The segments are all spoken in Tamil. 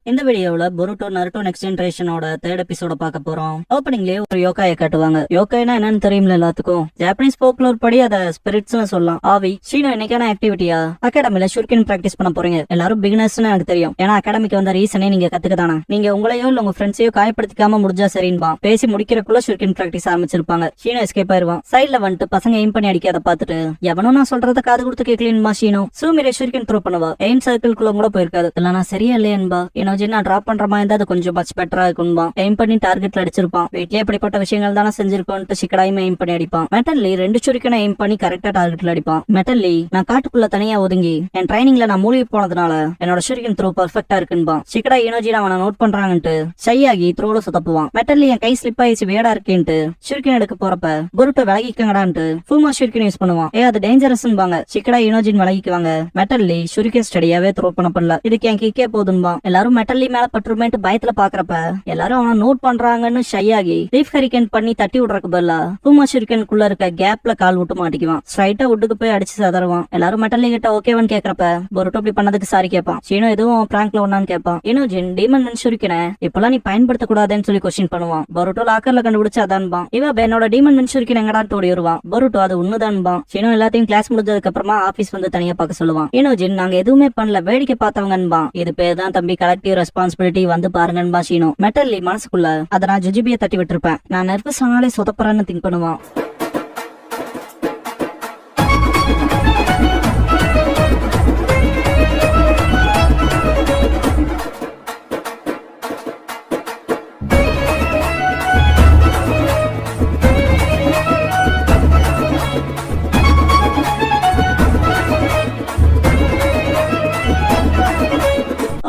இந்த வீடியோல பொருட்டோ நருட்டோ நெக்ஸ்ட் ஜெனரேஷனோட தேர்ட் எபிசோட பார்க்க போறோம். ஓப்பனிங்லயே ஒரு யோகாயை காட்டுவாங்க. யோகானா என்னன்னு தெரியும்ல எல்லாத்துக்கும். ஜாப்பனீஸ் ஃபோக்லோர் படி அத ஸ்பிரிட்ஸ்னு சொல்லலாம். ஆவி ஷீனோ இன்னைக்கான ஆக்டிவிட்டியா அகாடமில ஷூரிகன் பிராக்டிஸ் பண்ண போறீங்க. எல்லாரும் பிகினர்ஸ்னு எனக்கு தெரியும். ஏன்னா அகாடமிக்கு வந்த ரீசனே நீங்க கத்துக்கதானா. நீங்க உங்களையோ இல்ல உங்க ஃப்ரெண்ட்ஸையோ காயப்படுத்திக்காம முடிஞ்சா சரின்பா. பேசி முடிக்கிறக்குள்ள ஷூரிகன் பிராக்டிஸ் ஆரம்பிச்சிருப்பாங்க. ஷீனோ எஸ்கேப் ஆயிருவான். சைட்ல வந்துட்டு பசங்க எய்ம் பண்ணி அடிக்காத பாத்துட்டு எவனும் நான் சொல்றத காது கொடுத்து கேட்கலன்பா. ஷீனோ சூமிரே ஷூரிகன் த்ரோ பண்ணுவா. எய்ம் சர்க்கிள்குள்ள கூட போயிருக்காது. இல்ல நான் சரியா இல்லையன்பா. நான் டிராப் பண்ற மாதிரி இருந்தா அது கொஞ்சம் மச் பெட்டரா இருக்கும்பா. எய்ம் பண்ணி டார்கெட்ல அடிச்சிருப்பான். வீட்லயே எப்படிப்பட்ட விஷயங்கள் தானே செஞ்சிருக்கோன்ட்டு சிக்கடாயுமே எய்ம் பண்ணி அடிப்பான். மெட்டல்லி 2 சுரிக்கனை எய்ம் பண்ணி கரெக்டா டார்கெட்ல அடிப்பான். மெட்டல்லி நான் காட்டுக்குள்ள தனியா ஒதுங்கி என் ட்ரைனிங்ல நான் மூழ்கி போனதுனால என்னோட ஷூரிகன் த்ரோ பர்ஃபெக்ட்டா இருக்குன்பா. சிக்கடா இனோஜி அவனை நோட் பண்றாங்கன்ட்டு ஷையாகி த்ரோல சுத்தப்புவான். மெட்டல்லி என் கை ஸ்லிப் ஆயிடுச்சு வேடா இருக்கேன்ட்டு ஷூரிகன் எடுக்க போறப்ப பொருட்டோ விலகிக்கங்கடான்ட்டு ஃபூமா ஷூரிகன் யூஸ் பண்ணுவான். அது டேஞ்சரஸ்ன்பாங்க. சிக்கடா இனோஜின் விலகிக்குவாங்க. மெட்டல்லி ஷூரிகன் ஸ்டடியாவே த்ரோ பண்ணல. இதுக்கு என் கிக்கே போதுன்பா. எல்லாரும் மெட்டல்லி மேல பற்றுமேட்டு பயத்துல பாக்குறப்ப எல்லாரும் அவனை நோட் பண்றாங்கன்னு ஷையாகி லீஃப் ஹரிகன் பண்ணி தட்டி விடுறதுக்கு பதிலா ஃபூமா ஷூரிகனுக்குள்ள இருக்க கேப்ல கால் விட்டு மாட்டிக்குவான். ஸ்ட்ரைட்டா உட்டுக்கு போய் அடிச்சு சதறுவான். எல்லாரும் மெட்டல்லி கிட்ட ஓகேவான்னு கேக்குறப்ப பொருட்டோ இப்படி பண்ணதுக்கு சாரி கேட்பான். சீனோ எதுவும் பிராங்க்ல ஒண்ணான்னு கேட்பான். இனோஜின் டீமன் ஷூரிகனை இப்பெல்லாம் நீ பயன்படுத்த கூடாதுன்னு சொல்லி கொஸ்டின் பண்ணுவான். பொருட்டோ லாக்கர்ல கண்டுபிடிச்சு அதான்பான். இவன் என்னோட டீமன் ஷூரிகன் எங்கடான்னு ஓடி வருவான். பொருட்டோ அது உண்மைதான்பான். சீனோ எல்லாத்தையும் கிளாஸ் முடிஞ்சதுக்கு அப்புறமா ஆபீஸ் வந்து தனியா பார்க்க சொல்லுவான். இனோஜின் நாங்க எதுவுமே பண்ணல, வேடிக்கை பார்த்தவங்கன்பா. இது பேர் தான் தம்பி கலெக்டிவ் ரெஸ்பான்சிபிலிட்டி, வந்து பாருங்கன்பா ஷீனோ. மெட்டல்லி மனசுக்குள்ள அத நான் ஜுஜிபிய தட்டி விட்டுருப்பேன், நான் நர்வஸ் ஆனாலே சொதப்பறான்னு திங்க் பண்ணுவான்.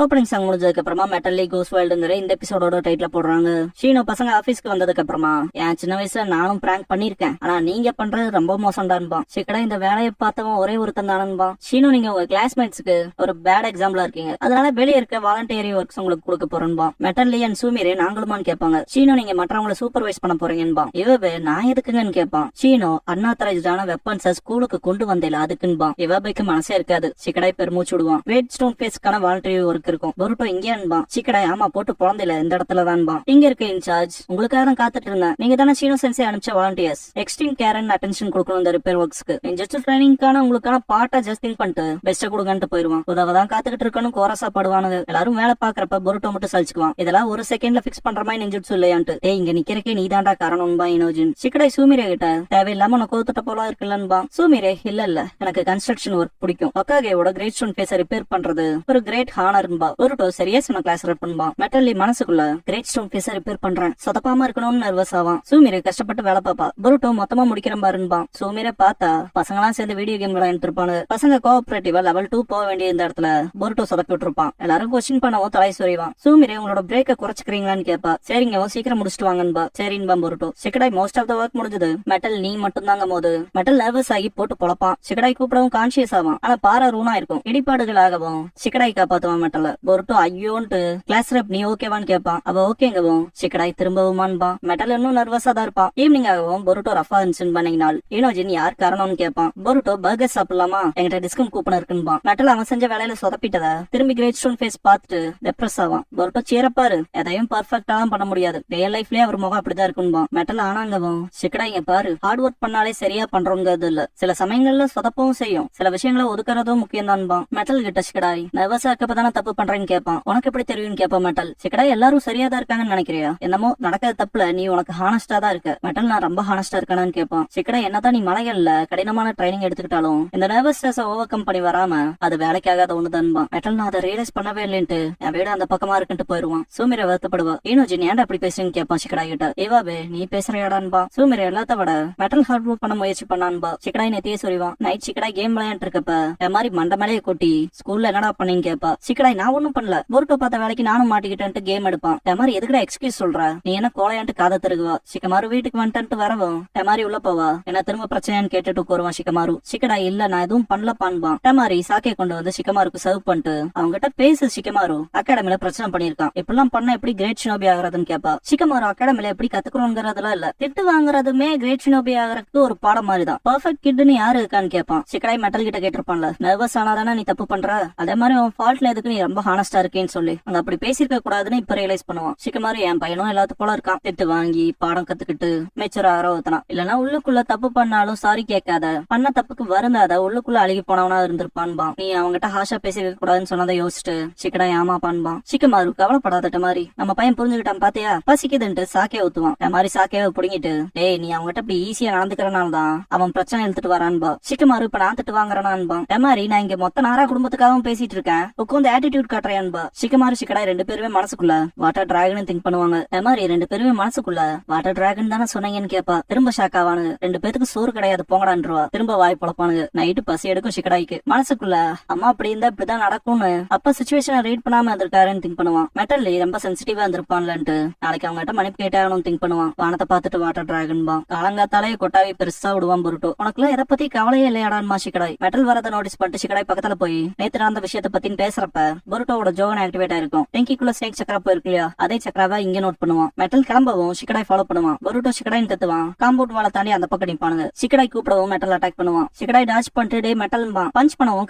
ஓப்பனிங் சாங் முடிஞ்சதுக்கு அப்புறமா மெட்டல்லி கோஸ் வைல்டுங்கிற இந்த எபிசோடோட டைட்டில போடுறாங்க. ஷீனோ பசங்க ஆபீஸ்க்கு வந்ததுக்கு அப்புறமா என் சின்ன வயசுல நானும் பிராங்க் பண்ணிருக்கேன், ஆனா நீங்க பண்றது ரொம்ப மோசம்டான்பா. சிக்கடா இந்த வேலையை பார்த்தவன் ஒரே ஒருத்தன் தானன்பா. ஷீனோ நீங்க உங்க கிளாஸ்மேட்ஸ்க்கு ஒரு பேட் எக்ஸாம்பிளா இருக்கீங்க, அதனால வெளியே இருக்க வாலண்டியரி ஒர்க்ஸ் உங்களுக்கு கொடுக்க போறேன்பா. மெட்டல்லி அண்ட் சூமிரே நாங்களுமான்னு கேட்பாங்க. ஷீனோ நீங்க மற்றவங்களை சூப்பர்வைஸ் பண்ண போறீங்கன்பா. இவபே நான் எதுக்குங்கன்னு கேட்பான். ஷீனோ அன்ஆத்தரைஸ்டான வெப்பன்ஸை ஸ்கூலுக்கு கொண்டு வந்தேல அதுக்குன்பா. இவபேக்கு மனசே இருக்காது. சிக்கடாய் பெருமூச்சு விடுவான். வெயிட் ஸ்டோன் ஃபேஸ்க்கான வாலண்டியரி ஒர்க் இருக்கும். பொருட்டோ இங்கேன்பா. சிக்கடாய் ஆமா போட்டு குழந்தைல இந்த இடத்துல தான்பா. இங்க இருக்க இன்சார்ஜ் உங்களுக்காக தான் காத்துட்டு இருந்தேன். நீங்க தானே ஷீனோ சென்சே அனுப்பிச்ச volunteers. Extreme care and attention கொடுக்கணும் இந்த ரிப்பேர் ஒர்க்ஸ்க்கு. ஜஸ்ட் ட்ரைனிங்கான உங்களுக்கான பார்ட்டா ஜஸ்ட் திங்க் பண்ணிட்டு பெஸ்ட் கொடுங்கன்ட்டு போயிருவான். உதவதான் காத்துக்கிட்டு இருக்கணும் கோரசா படுவானுங்க. எல்லாரும் வேலை பாக்குறப்ப பொருட்டோ மட்டும் சலிச்சுக்குவான். இதெல்லாம் ஒரு செகண்ட்ல பிக்ஸ் பண்ற மாதிரி நெஞ்சுட்டு இல்லையான்ட்டு. இங்க நிக்கிறக்கே நீ தாண்டா காரணம்பா இனோஜின். சிக்கடாய் சூமிரே கிட்ட தேவையில்லாம உனக்கு கோத்துட்ட போல இருக்குல்லன்பா. சூமிரே இல்ல எனக்கு கன்ஸ்ட்ரக்ஷன் ஒர்க் பிடிக்கும். ஒக்காகேவோட கிரேட் ஸ்டோன் ஃபேஸை ரிப்பேர் பண்றது ஒரு கிரேட் ஹானர்பா. பொருட்டோ சரியா சொன்ன கிளாஸ் ரெப் பண்ணுவா. மெட்டல்லி மனசுக்குள்ள கிரேட் ஸ்டோன் ஃபேஸை ரிப்பேர் பண்றேன், சொதப்பாம இருக்கணும்னு நர்வஸ் ஆவான். சூமிரே கஷ்டப்பட்டு வேலை பாப்பா. பொருட்டோ மொத்தமா முடிக்கிற பாருன்பா. சூமிரே பார்த்தா பசங்களாம் சேர்ந்து வீடியோ கேம் விளையாண்டு இருப்பாங்க. பசங்க கோஆபரேட்டிவா லெவல் 2 போக வேண்டிய இந்த இடத்துல பொருட்டோ சொதப்பி விட்டுருப்பான். எல்லாரும் கொஸ்டின் பண்ணவும் தலை சொறிவான். சூமிரே உங்களோட பிரேக்க குறைச்சுக்கிறீங்களான்னு கேப்பா. சரிங்க சீக்கிரம் முடிச்சுட்டு வாங்கன்பா. சரின்பா பொருட்டோ. சிக்கடாய் மோஸ்ட் ஆஃப் த ஒர்க் முடிஞ்சது. மெட்டல் நீ மட்டும் தாங்க போது மெட்டல் நர்வஸ் ஆகி போட்டு பொழப்பான். சிக்கடாய் கூப்பிடவும் கான்சியஸ் ஆவான். ஆனா பாரா ரூனா இருக்கும். இடிபாடுகள் ஆகவும் சிக்கடாய் காப்பாத்துவான் மெட்டல். பொருட்டோ ஐயோன்ட்டு கிளாஸ் ரெப் நீ ஓகேவான்னு கேட்பான். அவ ஓகேங்கவும் சிக்கடாய் திரும்பவுமான்பா. மெட்டல் இன்னும் நர்வஸா தான் இருப்பான். ஈவினிங் ஆகவும் பொருட்டோ ரஃபா இருந்துச்சுன்னு பண்ணினால் இனோஜின் யார் காரணம்னு கேட்பான். பொருட்டோ பர்கர் சாப்பிடலாமா, என்கிட்ட டிஸ்கவுண்ட் கூப்பன் இருக்குன்பா. மெட்டல் அவன் செஞ்ச வேலையில சொதப்பிட்டத திரும்பி கிரேட் ஸ்டோன் ஃபேஸ் பார்த்துட்டு டெப்ரஸ் ஆவான். பொருட்டோ சேரப்பாரு எதையும் பர்ஃபெக்டா தான் பண்ண முடியாது, ரியல் லைஃப்லயே அவர் முகம் அப்படிதான் இருக்குன்பா. மெட்டல் ஆனாங்கவும் சிக்கடாய் பாரு ஹார்ட் ஒர்க் பண்ணாலே சரியா பண்றோங்கிறது இல்ல, சில சமயங்கள்ல சொதப்பவும் செய்யும், சில விஷயங்களை ஒதுக்குறதும் முக்கியம் தான்பா. மெட்டல் கிட்ட சிக்கடாய் நர்வஸா இருக்கப்பதான தப்பு பண்றேன்னு கேட்பான். உனக்கு எப்படி தெரியும் கேப்பா மெட்டல். சிக்கடா எல்லாரும் சரியா தான் இருக்காங்கன்னு நினைக்கிறியா, என்னமோ நடக்காத தப்புல நீ உனக்கு ஹானஸ்டா தான் இருக்க. மெட்டல் நான் ரொம்ப ஹானஸ்டா இருக்கானு கேட்பான். சிக்கடா என்னதான் நீ மலைகள்ல கடினமான ட்ரைனிங் எடுத்துக்கிட்டாலும் இந்த நர்வஸ்னஸ் ஓவர் கம் பண்ணி வராம அது வேலைக்காகாத ஒண்ணுதான்பா. மெட்டல் நான் அதை ரியலைஸ் பண்ணவே இல்லைன்ட்டு என் வீடு அந்த பக்கமா இருக்குன்ட்டு போயிருவான். சூமிரை வருத்தப்படுவா. இனோஜின் ஏன்டா அப்படி பேசுறீன்னு கேட்பான் சிக்கடா கிட்ட. ஏவாபே நீ பேசுறியாடான்பா. சூமிரை எல்லாத்த விட மெட்டல் ஹார்ட் ஒர்க் பண்ண முயற்சி பண்ணான்பா. சிக்கடாய் நெத்தியே சொல்லிவான். நைட் சிக்கடாய் கேம் விளையாண்டு இருக்கப்ப என் மாதிரி மண்ட மேலேயே கொட்டி ஸ்கூல்ல என்னடா பண்ணீங்க கேப்பா. சிக்கடாய் நான் ஒண்ணும் பண்ணல, பொருட்டோ பார்த்த வேலைக்கு நானும் மாட்டிக்கிட்டேன்ட்டு கேம் எடுப்பான். மாதிரி எதுக்குடா எக்ஸ்கியூஸ் சொல்ற, நீ என்ன கோலையான்ட்டு காதை தருகுவா. சிக்கமாரு வீட்டுக்கு வந்துட்டு வரவும் மாதிரி உள்ள போவா. என்ன திரும்ப பிரச்சனையான்னு கேட்டுட்டு போருவான் சிக்கமாரு. சிக்கடா இல்ல நான் எதுவும் பண்ணலப்பான்பான். மாதிரி சாக்கே கொண்டு வந்து சிக்கமாருக்கு சர்வ் பண்ணிட்டு அவங்ககிட்ட பேசு. சிக்கமாரு அகாடமில பிரச்சனை பண்ணிருக்கான், இப்பெல்லாம் பண்ண எப்படி கிரேட் ஷினோபி ஆகுறதுன்னு கேப்பா. சிக்கமாரு அகாடமில எப்படி கத்துக்கணும்ங்கறதுலாம் இல்ல, திட்டு வாங்குறதுமே கிரேட் ஷினோபி ஆகுறதுக்கு ஒரு பாடம் மாதிரிதான். பர்ஃபெக்ட் கிட்னு யாரு இருக்கான்னு கேப்பான். சிக்கடாய் மெட்டல் கிட்ட கேட்டிருப்பான்ல, நர்வஸ் ஆனாதானே நீ தப்பு பண்ற, அதே மாதிரி உன் ஃபால்ட்ல எதுக்கு நீ ரொம்ப ஹானஸ்டா இருக்கேன்னு சொல்லி அங்க அப்படி பேசிருக்க கூடாதுன்னு இப்ப ரியலைஸ் பண்ணுவான். ஷிகமாரு என் பையனும் எல்லாத்து போல இருக்கான். திட்டு வாங்கி பாடம் கத்துக்கிட்டு மெச்சூர் ஆரோத்தனா இல்லனா உள்ளுக்குள்ள தப்பு பண்ணாலும் சாரி கேட்காத, பண்ண தப்புக்கு வருந்தாத, உள்ளுக்குள்ள அழுகி போனவனா இருந்திருப்பான்பா. நீ அவங்ககிட்ட ஹாஷா பேசிக்க கூடாதுன்னு சொன்னதை யோசிச்சுட்டு சிக்கடா ஏமாப்பான்பா. ஷிகமாரு கவலைப்படாதட்ட மாதிரி நம்ம பையன் புரிஞ்சுக்கிட்டான் பாத்தியா, பசிக்குதுன்ட்டு சாக்கே ஊத்துவான். இந்த மாதிரி சாக்கையை புடிங்கிட்டு டேய் நீ அவங்ககிட்ட இப்படி ஈஸியா நடந்துக்கிறனால்தான் அவன் பிரச்சனை எடுத்துட்டு வரான்பா. ஷிகமாரு இப்ப நான் திட்டு வாங்குறான்பா. இந்த மாதிரி நான் இங்க மொத்த நாரா குடும்பத்துக்காகவும் பேசிட்டு இருக்கேன், உட்காந்து ஆட்டிடியூட் காட்டுறேன்பா. ஷிகமாரு சிக்கடா ரெண்டு பேருமே மனசுக்குள்ள வாட்டர் டிராகன் திங்க் பண்ணுவாங்க. இந்த மாதிரி ரெண்டு பேருமே மனசுக்குள்ள வாட்டர் டிராகன் தானே சொன்னீங்கன்னு கேப்பா. திரும்ப ஷாக் ஆவானுங்க. ரெண்டு பேத்துக்கு சோறு கிடையாது போங்கடான்றுவா. திரும்ப வாய் பொழப்பானுங்க. நைட்டு பசி எடுக்கும் சிக்கடாய்க்கு. மனசுக்குள்ள அம்மா அப்படி இருந்தா இப்படிதான் நடக்கும்னு அப்ப சிச்சுவேஷனை ரீட் பண்ணாம இருந்திருக்காருன்னு திங்க் பண்ணுவான். மெட்டல்லி ரொம்ப சென்சிட்டிவா இருந்திருப்பான்லன்ட்டு நாளைக்கு அவங்ககிட்ட மன்னிப்பு கேட்டாகணும் திங்க் பண்ணுவான். வானத்தை பார்த்துட்டு வாட்டர் டிராகன் பா. காலங்காத்தாலே கொட்டாவி பெருசா விடுவான் பொருட்டோ. உனக்குள்ள எதை பத்தி கவலையே இல்லையாடான்மா ஷிகடாய். மெட்டல் வரத நோட்டீஸ் பண்ணிட்டு ஷிகடாய் பக்கத்துல போய் நேத்து நடந்த விஷயத்த பத்தி பேசுறப்ப பொருட்டோட ஜோகன் ஆக்டிவேட் ஆயிருக்கும். டெங்கிக்குள்ள ஸ்னேக் சக்கரா போயிருக்கு இல்லையா, அதே சக்கராவா இங்க நோட் பண்ணுவான். மெட்டல் கிளம்பவும் ஷிகடாய் ஃபாலோ பண்ணுவான். பொருட்டோ ஷிகடாய் தத்துவான். காம்பவுண்ட் வாழ தாண்டி அந்த பக்கம் நிப்பானுங்க. ஷிகடாய் கூப்பிடவும் மெட்டல் அட்டாக் பண்ணுவான். ஷிகடாய் டாச் பண்ணிட்டு டே மெட்டல் பஞ்ச் பண்ணவும்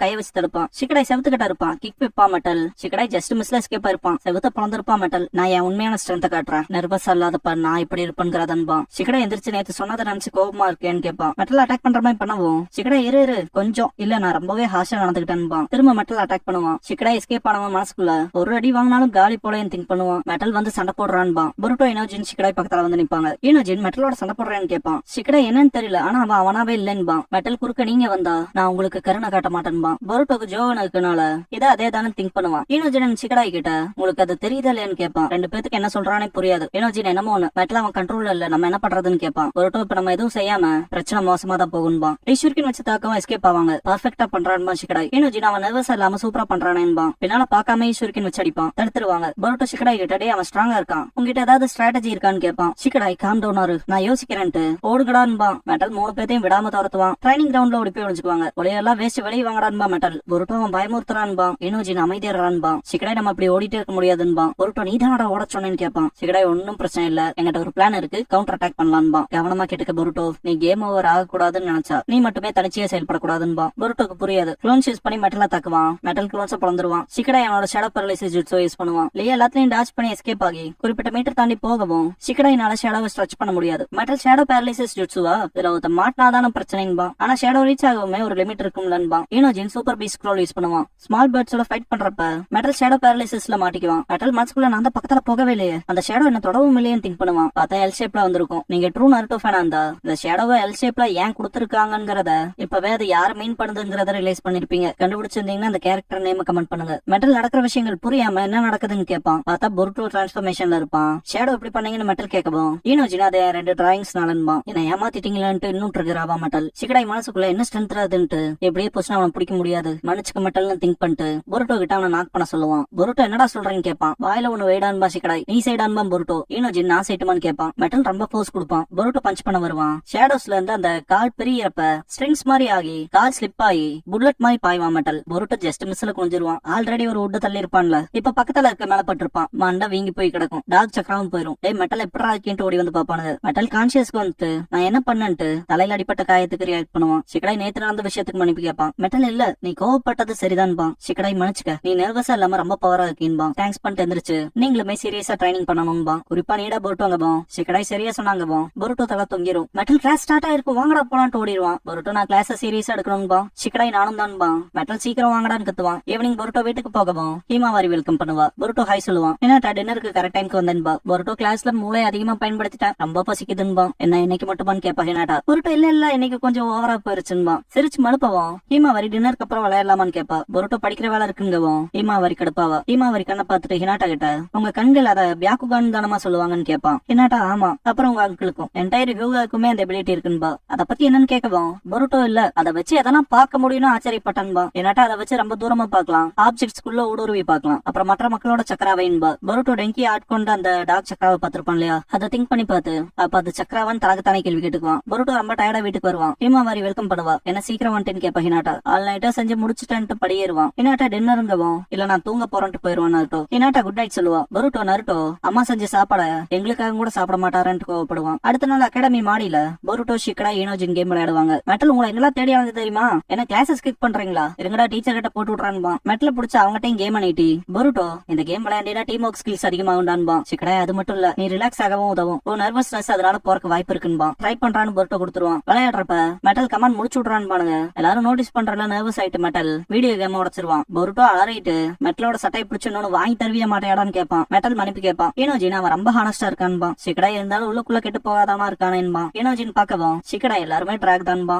கையை வச்சு தடுப்பான். ஷிகடாய் செவத்துக்கிட்ட இருப்பான். கிக் வைப்பான் மெட்டல். ஷிகடாய் ஜஸ்ட் மிஸ்ல எஸ்கேப் ஆயிருப்பான். செவத்த பழந்திருப்பான் மெட்டல். நான் என் உண்மையான ஸ்ட்ரென்த் காட்டுறேன், நர்வஸ் இல்லாதப்ப நான் இப்படி இருப்பேங்கிறதன்பா. ஷிகடாய் எந்திரிச்சு நேத்து சொன்னதை நினைச்சு கோபமா இருக்கேன்னு கேட்பான். மெட்டல் அட்டாக் பண்ற மாதிரி பண்ணவும் ஷிகடாய் இரு கொஞ்சம் இல்ல நான் ரொம்பவே ஹாஷா நடந்துகிட்டேன்பா. திரும்ப மெட்டல் அட்டாக் பண்ணுவான். ஷிகடாய் எஸ்கேப் ஆனவன் மனசுக்குள்ள ஒரு அடி வாங்கினாலும் காலி போலேன்னு திங்க் பண்ணுவான். மெட்டல் வந்து சண்டை போடுறான்பா. பொருட்டோ இனோஜின் ஷிகடாய் பக்கத்துல வந்து நிப்பாங்க. இனோஜின் மெட்டலோட சண்டை போடுறேன்னு கேட்பான். ஷிகடாய் என்னன்னு தெரியல, ஆனா அவன் அவனாவே இல்லைன்பா. மெட்டல் குறுக்க நீங்க வந்தா நான் உங்களுக்கு கருணை காட்ட மாட்டேன்பா. பொருட்டோக்கு ஜோவன் இருக்கனால இதை அதே தானே திங்க் பண்ணுவான். இனோஜின் ஷிகடாய் கிட்ட உங்களுக்கு அது தெரியுதா இல்லையான்னு கேட்பான். ரெண்டு பேத்துக்கு என்ன சொல்றானே புரியாது. இனோஜின் என்னமோ ஒண்ணு மெட்டல் அவன் கண்ட்ரோல்ல இல்ல, நம்ம என்ன பண்றதுன்னு கேட்பான். பொருட்டோ இப்ப நம்ம எதுவும் செய்யாம பிரச்சனை மோசமா தான் போகும்பா. ரிஷுர்கின் வச்சு தாக்கவும் எஸ்கேப் ஆவாங்க. பர்ஃபெக்டா பண்றான்பா ஷிகடாய். இனோஜின் அவன் நர்வஸ் இல்லாம சூப்பரா பண்றானேன்பா. பின்னால பாக்காம ஷுர்கின் வச்சு அடிப்பான். தடுத்துருவாங்க. பொருட்டோ ஷிகடாய் கிட்ட டே அவன் ஸ்ட்ராங்கா இருக்கான், உங்ககிட்ட ஏதாவது ஸ்ட்ராட்டஜி இருக்கான்னு கேட்பான். ஷிகடாய் காம் டவுன் ஆறு, நான் யோசிக்கிறேன்ட்டு ஓடுகடான்பா. மெட்டல் மூணு பேத்தையும் விடாம துரத்துவான். ட்ரைனிங் கிரவுண்ட்ல ஓடி போய் ஒழிச்சுக்குவாங்க. ஒளியெல்லாம் வேஸ்ட் வெளியே வாங்கடான்பா மெட்டல். பொருட்டோ அவன் பயமுறுத்துறான்பா. இனோஜின் அமைதியாறான்பா. ஷிகடாய் நம்ம அப்படி ஓடிட்டே இருக்க முடியாதுன்பா. பொருட்டோ நீ தானடா ஓட சொன்னேன்னு கேட்பான். ஷிகடாய் ஒன்னும் பிரச்சனை இல்ல, எங்கிட்ட ஒரு பிளான் இருக்கு, கவுண்டர் அட்டாக் பண்ணலான்பா. கவனமா கேட்டுக்க பொருட்டோ, நீ கேம் ஓவர் ஆகக்கூடாதுன்னு நினைச்சா நீ மட்டுமே தனிச்சையா செயல்படக்கூடாதுன்பா. பொருட்டோக்கு புரியாது. குளோன்ஸ் யூஸ் பண்ணி மெட்டல தாக்குவான். மெட்டல் குளோன்ஸ பிளந்துருவான். ஷிகடாய் அவனோட ஷேடோ பேரலைசிஸ் ஜுட்ஸோ யூஸ் பண்ணுவான். லியா எல்லாத்தையும் டாச் பண்ணி எஸ்கேப் ஆகி குறிப்பிட்ட மீட்டர் தாண்டி போகவும் ஷிகடாய்னால ஷேடோவை ஸ்ட்ரெச் பண்ண முடியாது. மெட்டல் ஷேடோ பேரலைசிஸ் ஜுட்ஸுவா இதுல ஒருத்த மாட்டினாதான பிரச்சனைன்பா. ஆனா ஷேடோ ரீச் ஆகவுமே ஒரு லிமிட் இருக்கும்லன்பா. Inojin super beast scroll use பண்ணுவான். ஸ்மால் பேர்ட்ஸோட ஃபைட் பண்றப்ப மெட்டல் ஷேடோ பேரலைசிஸ்ல மாட்டிக்குவான். மெட்டல் மனசுக்குள்ள நான் அந்த பக்கத்துல போகவே இல்லையே, அந்த ஷேடோ என்ன தொடவும் இல்லையேன்னு திங்க் பண்ணுவான். பார்த்தா எல் ஷேப்ல வந்திருக்கும். நீங்க ட்ரூ நருட்டோ ஃபேனா இருந்தா இந்த ஷேடோவை எல் ஷேப்ல ஏன் கொடுத்திருக்காங்கங்கறத இப்பவே அது யார் மீன் பண்ணுதுங்கறத ரிலைஸ் பண்ணிருப்பீங்க. கண்டுபிடிச்சிருந்தீங்கன்னா அந்த கேரக்டர் நேம் கமெண்ட் பண்ணுங்க. மெட்டல் நடக்கிற விஷயங்கள் புரியாம என்ன நடக்குதுன்னு கேட்பான். பார்த்தா பொருட்டோ டிரான்ஸ்ஃபர்மேஷன்ல இருப்பான். ஷேடோ எப்படி பண்ணீங்கன்னு மெட்டல் கேட்கவும் இனோஜின் அதை ரெண்டு டிராயிங்ஸ் நாளன்பா. என்ன ஏமாத்திட்டீங்களான்ட்டு இன்னும் ட்ரிகர் ஆவா மெட்டல். ஷிகடாய் மனசுக்குள்ள என்ன ஸ்ட்ரென்த் அதுன்ட்டு எப்படியே போச்சுன்னா அவன் பிடிக்க முடியாது, மன்னிச்சுக்க மெட்டல்னு திங்க் பண்ணிட்டு பொருட்டோ கிட்ட அவனை நாக் பண்ண சொல்லுவான். பொருட்டோ என்னடா சொல்றேன்னு கேட்பான். வாயில ஒண்ணு வைடான்பா ஷிகடாய். நீ சைடான்பா பொருட்டோ. இனோஜின் நான் சைட்டுமான்னு கேட்பான். மெட்டல் ரொம்ப போர்ஸ் கொடுப்பான். பொருட்டோ பஞ்ச் பண்ண வருவான். ஷேடோஸ்ல இருந்து அந்த கால் பெரியப்ப ஸ்ட்ரிங்ஸ் மாதிரி ஆகி கால் ஸ்லிப் ஆகி புல்லட் மாதிரி பாய்வான் மெட்டல். பொருட்டோ ஜஸ்ட் மிஸ்ல குனிஞ்சிருவான். ஆல்ரெடி ஒரு உட்டு தள்ளி இருப்பான்ல, இப்ப பக்கத்துல இருக்க மேல பட்டிருப்பான். மண்டை வீங்கி போய் கிடக்கும். டாக் சக்கராவும் போயிரும். டேய் மெட்டல் எப்படா இருக்கேன்ட்டு ஓடி வந்து பாப்பானுங்க. மெட்டல் கான்சியஸ்க்கு வந்துட்டு நான் என்ன பண்ணன்ட்டு தலையில அடிப்பட்ட காயத்துக்கு ரியாக்ட் பண்ணுவான். ஷிகடாய் நேத்து நடந்த விஷயத்துக்கு மன்னிப்பு கேட்பான். மெட்டல் இல்ல நீ கோவப்பட்டது சரிதான்பா. ஷிகடாய் மன்னிச்சுக்க, நீ நர்வஸா இல்லாம ரொம்ப பவரா இருக்கீன்பா. தேங்க்ஸ் பண்ணிட்டு எந்திரிச்சு நீங்களுமே சீரியஸா ட்ரைனிங் பண்ணணும்பா. குறிப்பா நீடா பொருட்டோங்கபா. ஷிகடாய் சரியா சொன்னாங்கபா. பொருட்டோ தலை தொங்கிரும். மெட்டல் கிளாஸ் ஸ்டார்ட் ஆயிருக்கும், வாங்கடா போலான்ட்டு ஓடிடுவான். பொருட்டோ நான் கிளாஸ் சீரியஸா எடுக்கணும்பா. ஷிகடாய் நானும் தான்பா. மெட்டல் சீக்கிரம் வாங்கடான்னு கத்துவான். ஈவினிங் பொருட்டோ வீட்டுக்கு போகவும் ஹீமாவாரி வெல்கம் பண்ணுவா. பொருட்டோ ஹாய் சொல்லுவான். என்னடா டின்னருக்கு கரெக்ட் டைம்க்கு வந்தேன்பா. பொருட்டோ கிளாஸ்ல மூளை அதிகமா பயன்படுத்திட்டேன், ரொம்ப பசிக்குதுன்பா. என்ன இன்னைக்கு மட்டுமான்னு கேப்பா ஹினாட்டா. பொருட்டோ இல்ல இல்ல இன்னைக்கு கொஞ்சம் ஓவரா போயிருச்சுன்பா. சிரிச்சு மழுப்பவும் ஹீமாவாரி டின்னருக்கு அப்புறம் விளையாடலாமான்னு கேப்பா. பொருட்டோ படிக்கிற வேலை இருக்குங்கவும் ஹீமாவாரி கடுப்பாவா. ஹீமாவாரி கண்ணை பார்த்துட்டு ஹினாட்டா கிட்ட உங்க கண்கள் அத பியாக்குகான் தானமா சொல்லுவாங்கன்னு கேட்பான். ஹினாட்டா ஆமா, அப்புறம் உங்க அங்கிளுக்கும் என்டையர் யோகாக்குமே அந்த எபிலிட்டி இருக்குன்பா. அத பத்தி என்னன்னு கேட்கவும் பொருட்டோ இல்ல அதை வச்சு எதனா பார்க்க முடியும்னு ஆச்சரியப்பட்டான்பா. ஹினாட்டா அதை வச்சு ரொம்ப தூரமா பார்க்கலாம், ஆப்ஜெக்ட்ஸ்குள்ள ஊடுருவி பார்க்கலாம், அப்புறம் மற்ற மக்களோட சக்கராவைன்பா. பொருட்டோ டெங்கி ஆட்கொண்டு அந்த டாக் சக்கராவை பார்த்திருப்பான் இல்லையா, அதை திங்க் பண்ணி பார்த்து அப்ப அது சக்கராவன் தனக்குத்தானே கேள்வி கேட்டுக்குவான். பொருட்டோ ரொம்ப டயர்டா வீட்டுக்கு வருவான். ஹீமாவாரி வெல்கம் பண்ணுவா. என்ன சீக்கிரம் வந்துட்டேன்னு கேப்பா ஹினாட்டா. ஆல் நைட்டா செஞ்சு முடிச்சுட்டேன்ட்டு படியேறுவான். ஹினாட்டா டின்னருங்கவும் இல்ல நான் தூங்க போறேன்ட்டு போயிருவான் நருட்டோ. ஹினாட்டா குட் நைட் சொல்லுவா. பொருட்டோ நருட்டோ அம்மா செஞ்ச சாப்பாட எங்களுக்காக கூட சாப்பிட மாட்டாருன்னு கோவப்படுவான். அடுத்த நாள் அகாடமி மாடியில பொருட்டோ ஷிகடாய் இனோஜின் கேம் விளையாடுவாங்க. மெட்டல் உங்களை எங்கெல்லாம் தேடி ஆனது தெரியுமா, என்ன கிளாஸஸ் ஸ்கிப் பண்றீங்களா, இருங்கடா டீச்சர் கிட்ட போட்டு விட்றான்பா. மெட்டல புடிச்சு அவங்ககிட்ட சிக்கடையும் கேம் நீட்டி பொருட்டோ இந்த கேம் விளையாண்டினா டீம் ஒர்க் ஸ்கில்ஸ் அதிகமாகும்டான்பா. சிக்கடை அது மட்டும் இல்ல, நீ ரிலாக்ஸ் ஆகவும் உதவும். நர்வஸ்னஸ் அதனால போறக்கு வாய்ப்பு இருக்குன்பா. ட்ரை பண்றான்னு பொருட்டோ கொடுத்துருவான். விளையாடுறப்ப மெட்டல் கமாண்ட் முடிச்சு விடுறான்னு பானுங்க. எல்லாரும் நோட்டீஸ் பண்றல நர்வஸ் ஆயிட்டு மெட்டல் வீடியோ கேம் உடைச்சிருவான். பொருட்டோ அலறிட்டு மெட்டலோட சட்டையை பிடிச்சு இன்னொன்னு வாங்கி தருவிய மாட்டேடான்னு கேட்பான். மெட்டல் மன்னிப்பு கேட்பான். இனோஜின் அவன் ரொம்ப ஹானஸ்டா இருக்கான்பா. சிக்கடை இருந்தாலும் உள்ளுக்குள்ள கெட்டு போகாதாமா இருக்கானேன்பா. இனோஜின் பாக்கவும் சிக்கடை எல்லாருமே ட்ராக் தான்பா.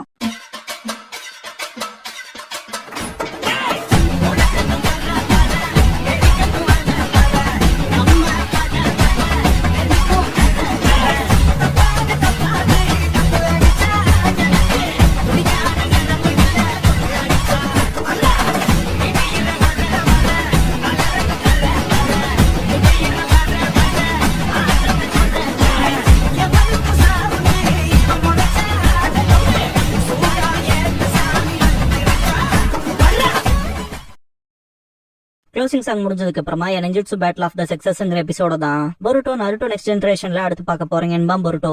க்ளோசிங் சாங் முடிஞ்சதுக்கு அப்புறமா நெஞ்சுட்சு பேட்டில் ஆஃப் த சக்சஸ்ங்கிற எபிசோட தான் பொருட்டோ நருட்டோ நெக்ஸ்ட் ஜெனரேஷன்ல அடுத்து பார்க்க போறீங்க என்பான் பொருட்டோ.